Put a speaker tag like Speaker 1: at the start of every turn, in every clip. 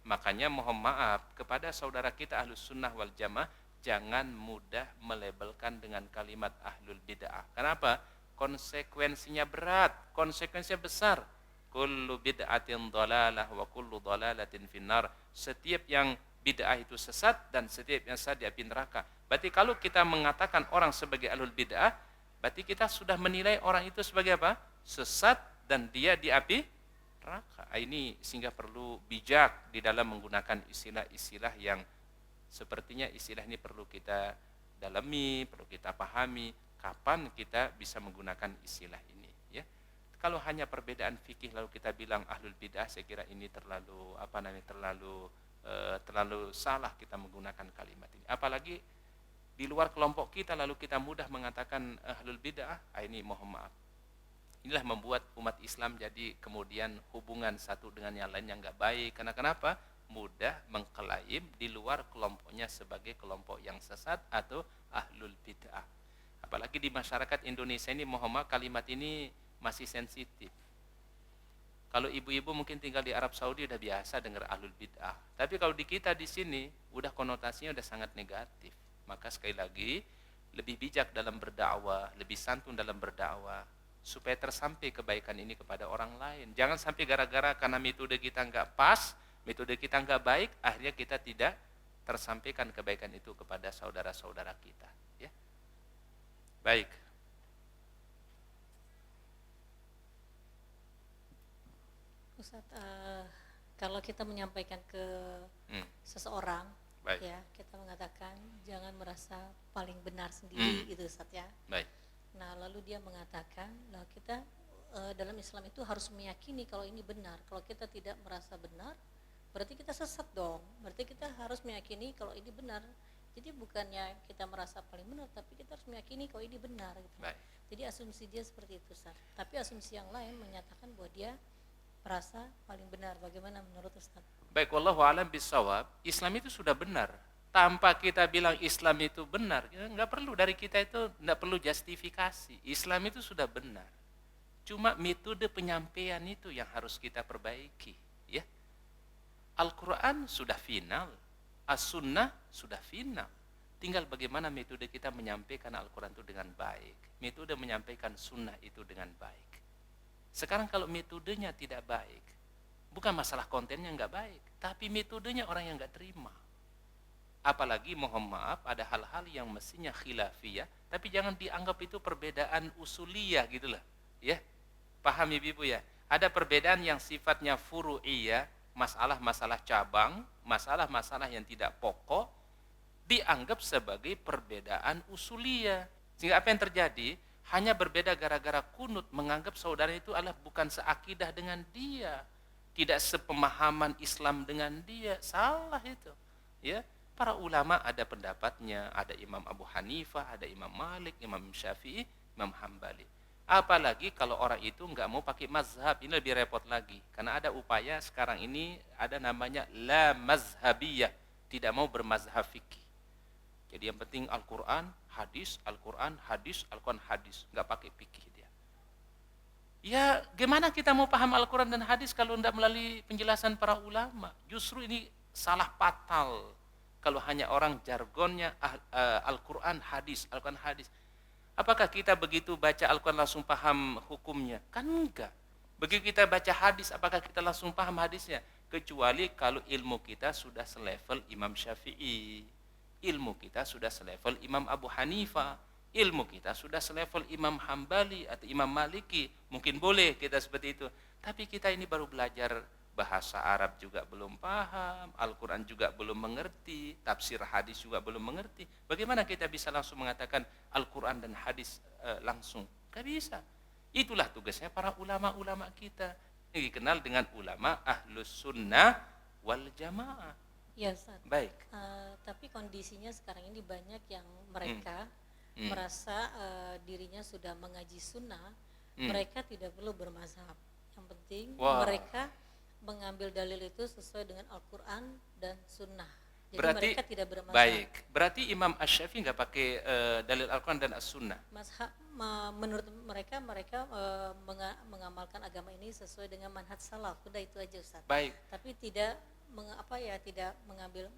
Speaker 1: Makanya mohon maaf kepada saudara kita ahlus sunnah wal jamaah, jangan mudah melabelkan dengan kalimat ahlul bid'ah. Kenapa? Konsekuensinya berat, konsekuensinya besar. Kullu bid'atin dhalalah wa kullu dhalalatin finnar. Setiap yang bid'ah itu sesat dan setiap yang sesat di api neraka. Berarti kalau kita mengatakan orang sebagai ahlul bid'ah, berarti kita sudah menilai orang itu sebagai apa? Sesat dan dia di api neraka. Ini sehingga perlu bijak di dalam menggunakan istilah-istilah yang sepertinya istilah ini perlu kita dalami, perlu kita pahami kapan kita bisa menggunakan istilah ini, ya. Kalau hanya perbedaan fikih lalu kita bilang ahlul bidah, saya kira ini terlalu terlalu salah kita menggunakan kalimat ini. Apalagi di luar kelompok kita lalu kita mudah mengatakan ahlul bidah, ini mohon maaf. Inilah membuat umat Islam jadi kemudian hubungan satu dengan yang lain yang enggak baik. Karena kenapa? Mudah mengklaim di luar kelompoknya sebagai kelompok yang sesat atau ahlul bid'ah. Apalagi di masyarakat Indonesia ini, mohon maaf, kalimat ini masih sensitif. Kalau ibu-ibu mungkin tinggal di Arab Saudi udah biasa dengar ahlul bid'ah. Tapi kalau di kita di sini udah konotasinya udah sangat negatif. Maka sekali lagi lebih bijak dalam berdakwah, lebih santun dalam berdakwah, supaya tersampai kebaikan ini kepada orang lain. Jangan sampai gara-gara karena metode kita nggak pas, metode kita nggak baik, akhirnya kita tidak tersampaikan kebaikan itu kepada saudara-saudara kita. Ya, baik.
Speaker 2: Ustaz, kalau kita menyampaikan ke seseorang,
Speaker 1: baik,
Speaker 2: ya kita mengatakan jangan merasa paling benar sendiri, gitu Ustaz ya.
Speaker 1: Baik.
Speaker 2: Nah lalu dia mengatakan, nah kita dalam Islam itu harus meyakini kalau ini benar. Kalau kita tidak merasa benar, berarti kita sesat dong. Berarti kita harus meyakini kalau ini benar. Jadi bukannya kita merasa paling benar, tapi kita harus meyakini kalau ini benar, gitu.
Speaker 1: Baik.
Speaker 2: Jadi asumsi dia seperti itu, Ustaz. Tapi asumsi yang lain menyatakan bahwa dia merasa paling benar. Bagaimana menurut Ustaz?
Speaker 1: Baik, wallahu a'lam bishawab. Islam itu sudah benar. Tanpa kita bilang Islam itu benar, nggak perlu dari kita itu, nggak perlu justifikasi. Islam itu sudah benar. Cuma metode penyampaian itu yang harus kita perbaiki. Ya, Al-Quran sudah final, As-Sunnah sudah final. Tinggal bagaimana metode kita menyampaikan Al-Quran itu dengan baik, metode menyampaikan Sunnah itu dengan baik. Sekarang kalau metodenya tidak baik, bukan masalah kontennya nggak baik, tapi metodenya orang yang nggak terima. Apalagi mohon maaf ada hal-hal yang mestinya khilafiyah, tapi jangan dianggap itu perbedaan usuliyah gitulah, ya. Paham ibu ya? Ada perbedaan yang sifatnya furu'iyah, masalah-masalah cabang, masalah-masalah yang tidak pokok, dianggap sebagai perbedaan usuliyah. Sehingga apa yang terjadi? Hanya berbeda gara-gara kunut, menganggap saudara itu adalah bukan seakidah dengan dia, tidak sepemahaman Islam dengan dia. Salah itu, ya. Para ulama ada pendapatnya, ada Imam Abu Hanifah, ada Imam Malik, Imam Syafi'i, Imam Hambali. Apalagi kalau orang itu nggak mau pakai mazhab, ini lebih repot lagi. Karena ada upaya sekarang ini ada namanya la mazhabiyah, tidak mau bermazhab fikih. Jadi yang penting Al-Quran, hadis, Al-Quran, hadis, Al-Quran, hadis, nggak pakai fikih dia. Ya gimana kita mau paham Al-Quran dan hadis kalau tidak melalui penjelasan para ulama? Justru ini salah fatal. Kalau hanya orang jargonnya Al-Quran hadis, Al-Quran hadis. Apakah kita begitu baca Al-Quran langsung paham hukumnya? Kan enggak. Begitu kita baca hadis, apakah kita langsung paham hadisnya? Kecuali kalau ilmu kita sudah selevel Imam Syafi'i, ilmu kita sudah selevel Imam Abu Hanifah, ilmu kita sudah selevel Imam Hambali atau Imam Maliki. Mungkin boleh kita seperti itu. Tapi kita ini baru belajar bahasa Arab juga belum paham, Al-Quran juga belum mengerti, tafsir hadis juga belum mengerti. Bagaimana kita bisa langsung mengatakan Al-Quran dan hadis langsung? Gak bisa. Itulah tugasnya para ulama-ulama kita, yang dikenal dengan ulama ahlus sunnah wal jamaah.
Speaker 2: Ya Ustaz.
Speaker 1: Baik.
Speaker 2: Tapi kondisinya sekarang ini banyak yang mereka merasa dirinya sudah mengaji sunnah, mereka tidak perlu bermazhab. Yang penting mereka mengambil dalil itu sesuai dengan Al-Quran dan Sunnah. Jadi berarti, mereka tidak bermazhab.
Speaker 1: Baik, berarti Imam Asy-Syafi'i nggak pakai dalil Al-Quran dan As-Sunnah.
Speaker 2: Menurut mereka mengamalkan agama ini sesuai dengan manhaj salaf. Sudah itu aja Ustaz.
Speaker 1: Baik.
Speaker 2: Tapi tidak tidak mengambil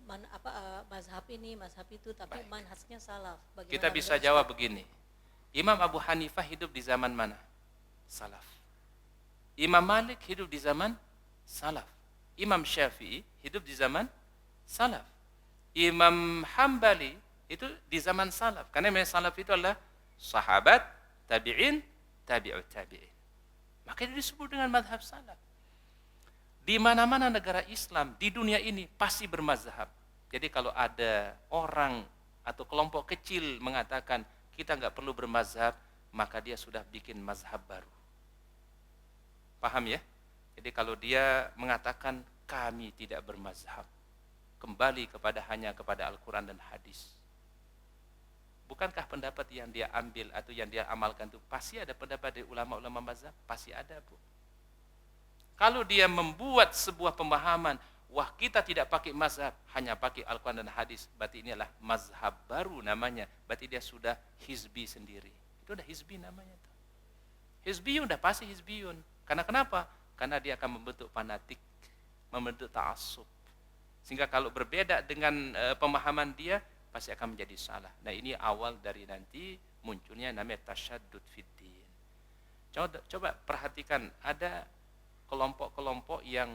Speaker 2: mazhab ini, mazhab itu, tapi
Speaker 1: Baik.
Speaker 2: manhajnya salaf. Bagaimana
Speaker 1: Kita bisa
Speaker 2: menurut
Speaker 1: jawab
Speaker 2: Ustaz?
Speaker 1: begini. Imam Abu Hanifah hidup di zaman mana? Salaf. Imam Malik hidup di zaman salaf. Imam Syafi'i hidup di zaman salaf. Imam Hambali itu di zaman salaf. Karena memang salaf itu adalah sahabat, tabi'in, tabi'ut tabi'in. Maka itu disebut dengan madhab salaf. Di mana-mana negara Islam di dunia ini pasti bermazhab. Jadi kalau ada orang atau kelompok kecil mengatakan kita nggak perlu bermazhab, maka dia sudah bikin mazhab baru. Paham ya? Jadi kalau dia mengatakan kami tidak bermazhab, kembali hanya kepada Al-Quran dan hadis. Bukankah pendapat yang dia ambil atau yang dia amalkan itu pasti ada pendapat dari ulama-ulama mazhab? Pasti ada, Bu. Kalau dia membuat sebuah pemahaman, wah kita tidak pakai mazhab, hanya pakai Al-Quran dan hadis, berarti inilah mazhab baru namanya. Berarti dia sudah hizbi sendiri. Itu udah hizbi namanya. Hizbiyun udah pasti hizbiyun. Karena kenapa? Karena dia akan membentuk fanatik, membentuk ta'assub. Sehingga kalau berbeda dengan pemahaman dia, pasti akan menjadi salah. Nah ini awal dari nanti munculnya namanya tasyaddud fiddin. Coba perhatikan, ada kelompok-kelompok yang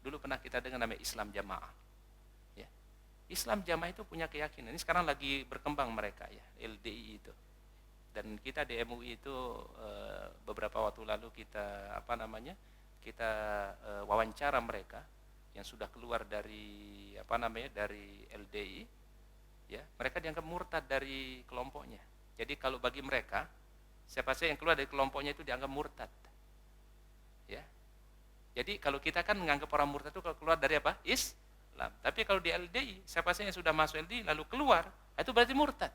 Speaker 1: dulu pernah kita dengar namanya Islam Jamaah. Ya. Islam Jamaah itu punya keyakinan. Ini sekarang lagi berkembang mereka ya, LDI itu. Dan kita di MUI itu beberapa waktu lalu kita kita wawancara mereka yang sudah keluar dari dari LDI. Ya, mereka dianggap murtad dari kelompoknya. Jadi kalau bagi mereka siapa saja yang keluar dari kelompoknya itu dianggap murtad. Ya. Jadi kalau kita kan menganggap orang murtad itu kalau keluar dari apa? Islam. Tapi kalau di LDI, siapa saja yang sudah masuk LDI lalu keluar, itu berarti murtad.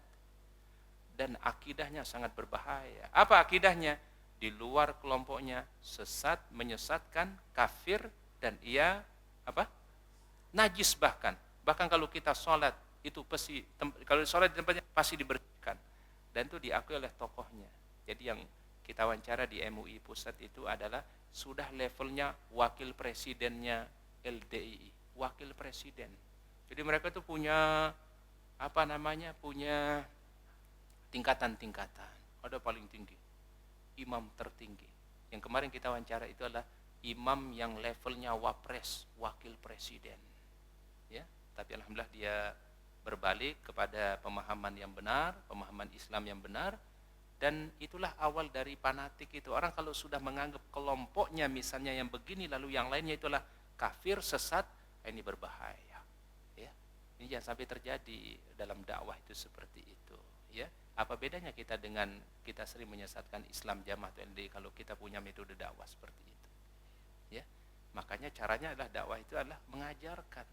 Speaker 1: Dan akidahnya sangat berbahaya. Apa akidahnya? Di luar kelompoknya sesat, menyesatkan, kafir, dan ia najis bahkan. Bahkan kalau kita sholat itu pasti, kalau sholat di tempatnya pasti dibersihkan. Dan itu diakui oleh tokohnya. Jadi yang kita wawancara di MUI Pusat itu adalah sudah levelnya wakil presidennya LDI, wakil presiden. Jadi mereka itu punya punya tingkatan-tingkatan. Ada paling tinggi, imam tertinggi. Yang kemarin kita wawancara itu adalah imam yang levelnya wapres, wakil presiden. Ya, tapi alhamdulillah dia berbalik kepada pemahaman yang benar, pemahaman Islam yang benar. Dan itulah awal dari fanatik itu. Orang kalau sudah menganggap kelompoknya misalnya yang begini, lalu yang lainnya itulah kafir, sesat, ini berbahaya. Ya, ini jangan sampai terjadi dalam dakwah itu seperti itu. Ya, apa bedanya kita dengan kita sering menyesatkan Islam Jamaah atau LDI kalau kita punya metode dakwah seperti itu. Ya, makanya caranya adalah dakwah itu adalah mengajarkan.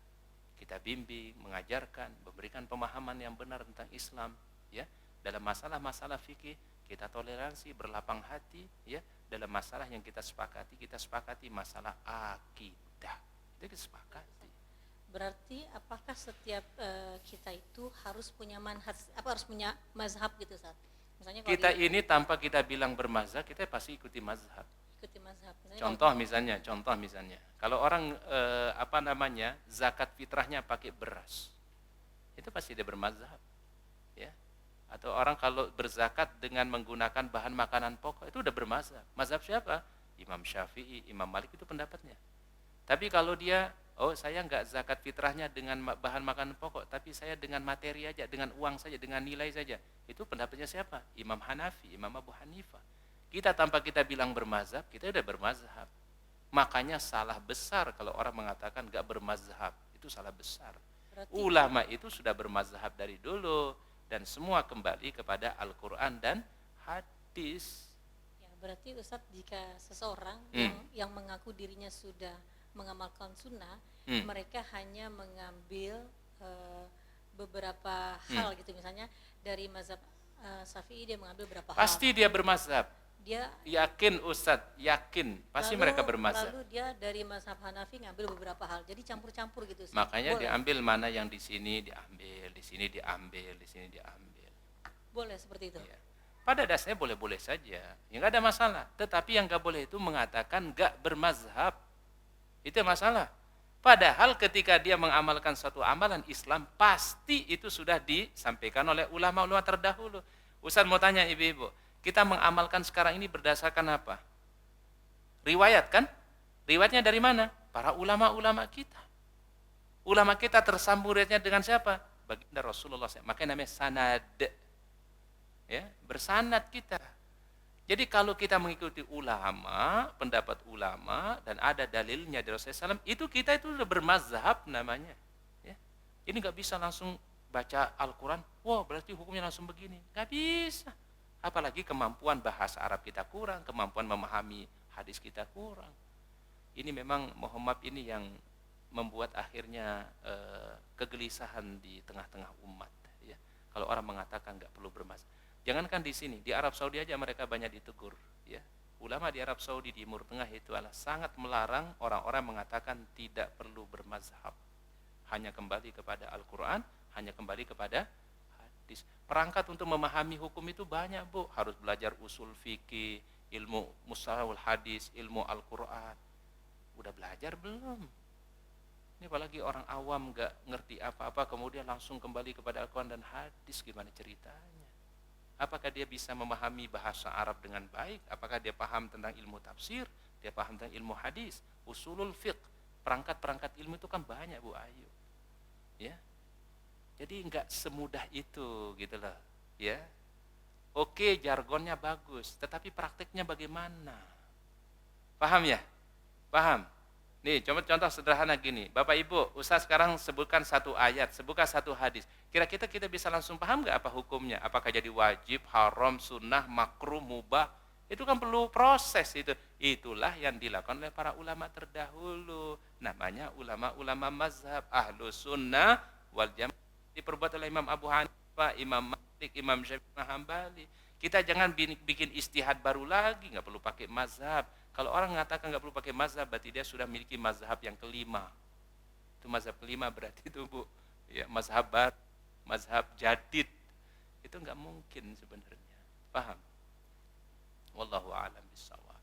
Speaker 1: Kita bimbing, mengajarkan, memberikan pemahaman yang benar tentang Islam. Ya, dalam masalah-masalah fikih kita toleransi, berlapang hati, ya. Dalam masalah yang kita sepakati masalah akidah. Itu kita sepakati.
Speaker 2: Berarti apakah setiap kita itu harus punya harus punya mazhab gitu, Ustaz? Misalnya kalau
Speaker 1: Kita ini tanpa kita bilang bermazhab, kita pasti ikuti mazhab.
Speaker 2: Ikuti mazhab.
Speaker 1: Contoh misalnya, kalau orang zakat fitrahnya pakai beras, itu pasti dia bermazhab. Ya. Atau orang kalau berzakat dengan menggunakan bahan makanan pokok, itu udah bermazhab. Mazhab siapa? Imam Syafi'i, Imam Malik, itu pendapatnya. Tapi kalau dia, saya enggak zakat fitrahnya dengan bahan makanan pokok, tapi saya dengan materi aja, dengan uang saja, dengan nilai saja. Itu pendapatnya siapa? Imam Hanafi, Imam Abu Hanifah. Kita tanpa kita bilang bermazhab, kita udah bermazhab. Makanya salah besar kalau orang mengatakan enggak bermazhab. Itu salah besar. Berarti ulama itu sudah bermazhab dari dulu. Dan semua kembali kepada Al-Quran dan hadis.
Speaker 2: Ya, berarti Ustaz, jika seseorang yang mengaku dirinya sudah mengamalkan sunnah, mereka hanya mengambil beberapa hal gitu, misalnya dari mazhab Syafi'i dia mengambil berapa hal.
Speaker 1: Pasti dia bermazhab.
Speaker 2: Dia
Speaker 1: yakin Ustaz, yakin pasti mereka bermazhab.
Speaker 2: Lalu dia dari mazhab Hanafi ngambil beberapa hal, jadi campur-campur gitu.
Speaker 1: Makanya boleh diambil mana yang di sini diambil, di sini diambil, di sini diambil.
Speaker 2: Boleh seperti itu.
Speaker 1: Ya. Pada dasarnya boleh-boleh saja, ya nggak ada masalah. Tetapi yang nggak boleh itu mengatakan nggak bermazhab, itu masalah. Padahal ketika dia mengamalkan suatu amalan Islam, pasti itu sudah disampaikan oleh ulama-ulama terdahulu. Ustaz mau tanya ibu-ibu, kita mengamalkan sekarang ini berdasarkan apa? Riwayat kan? Riwayatnya dari mana? Para ulama-ulama kita. Ulama kita tersambung riwayatnya dengan siapa? Baginda Rasulullah. Makanya namanya sanad. Ya, bersanad kita. Jadi kalau kita mengikuti ulama, pendapat ulama, dan ada dalilnya dari Rasulullah SAW, itu kita itu sudah bermazhab namanya. Ya. Ini nggak bisa langsung baca Al-Quran, wah berarti hukumnya langsung begini. Nggak bisa. Apalagi kemampuan bahasa Arab kita kurang, kemampuan memahami hadis kita kurang. Ini memang mohon maaf ini yang membuat akhirnya kegelisahan di tengah-tengah umat. Ya. Kalau orang mengatakan nggak perlu bermazhab. Jangankan di sini, di Arab Saudi aja mereka banyak ditegur. Ya. Ulama di Arab Saudi di Timur Tengah itu adalah sangat melarang orang-orang mengatakan tidak perlu bermazhab. Hanya kembali kepada Al-Quran, hanya kembali kepada hadis. Perangkat untuk memahami hukum itu banyak, Bu. Harus belajar usul fikih, ilmu mustalahul hadis, ilmu Al-Quran. Udah belajar belum? Ini apalagi orang awam gak ngerti apa-apa, kemudian langsung kembali kepada Al-Quran dan hadis, gimana ceritanya? Apakah dia bisa memahami bahasa Arab dengan baik? Apakah dia paham tentang ilmu tafsir? Dia paham tentang ilmu hadis, usulul fiqh, perangkat-perangkat ilmu itu kan banyak, Bu Ayu. Ya. Jadi enggak semudah itu gitu loh, ya. Oke, jargonnya bagus, tetapi prakteknya bagaimana? Paham ya? Paham? Nih, contoh sederhana gini. Bapak Ibu, Ustaz sekarang sebutkan satu ayat, sebutkan satu hadis. Kira-kira kita bisa langsung paham nggak apa hukumnya? Apakah jadi wajib, haram, sunnah, makruh, mubah? Itu kan perlu proses itu. Itulah yang dilakukan oleh para ulama terdahulu. Namanya ulama-ulama mazhab Ahlus Sunnah wal Jamaah. Diperbuat oleh Imam Abu Hanifah, Imam Malik, Imam Syafi'i, Imam Hambali. Kita jangan bikin istihad baru lagi, nggak perlu pakai mazhab. Kalau orang mengatakan nggak perlu pakai mazhab, berarti dia sudah memiliki mazhab yang kelima. Itu mazhab kelima berarti itu, Bu. Ya, mazhab baru, mazhab jadid. Itu nggak mungkin sebenarnya. Paham? Wallahu a'lam bishawab.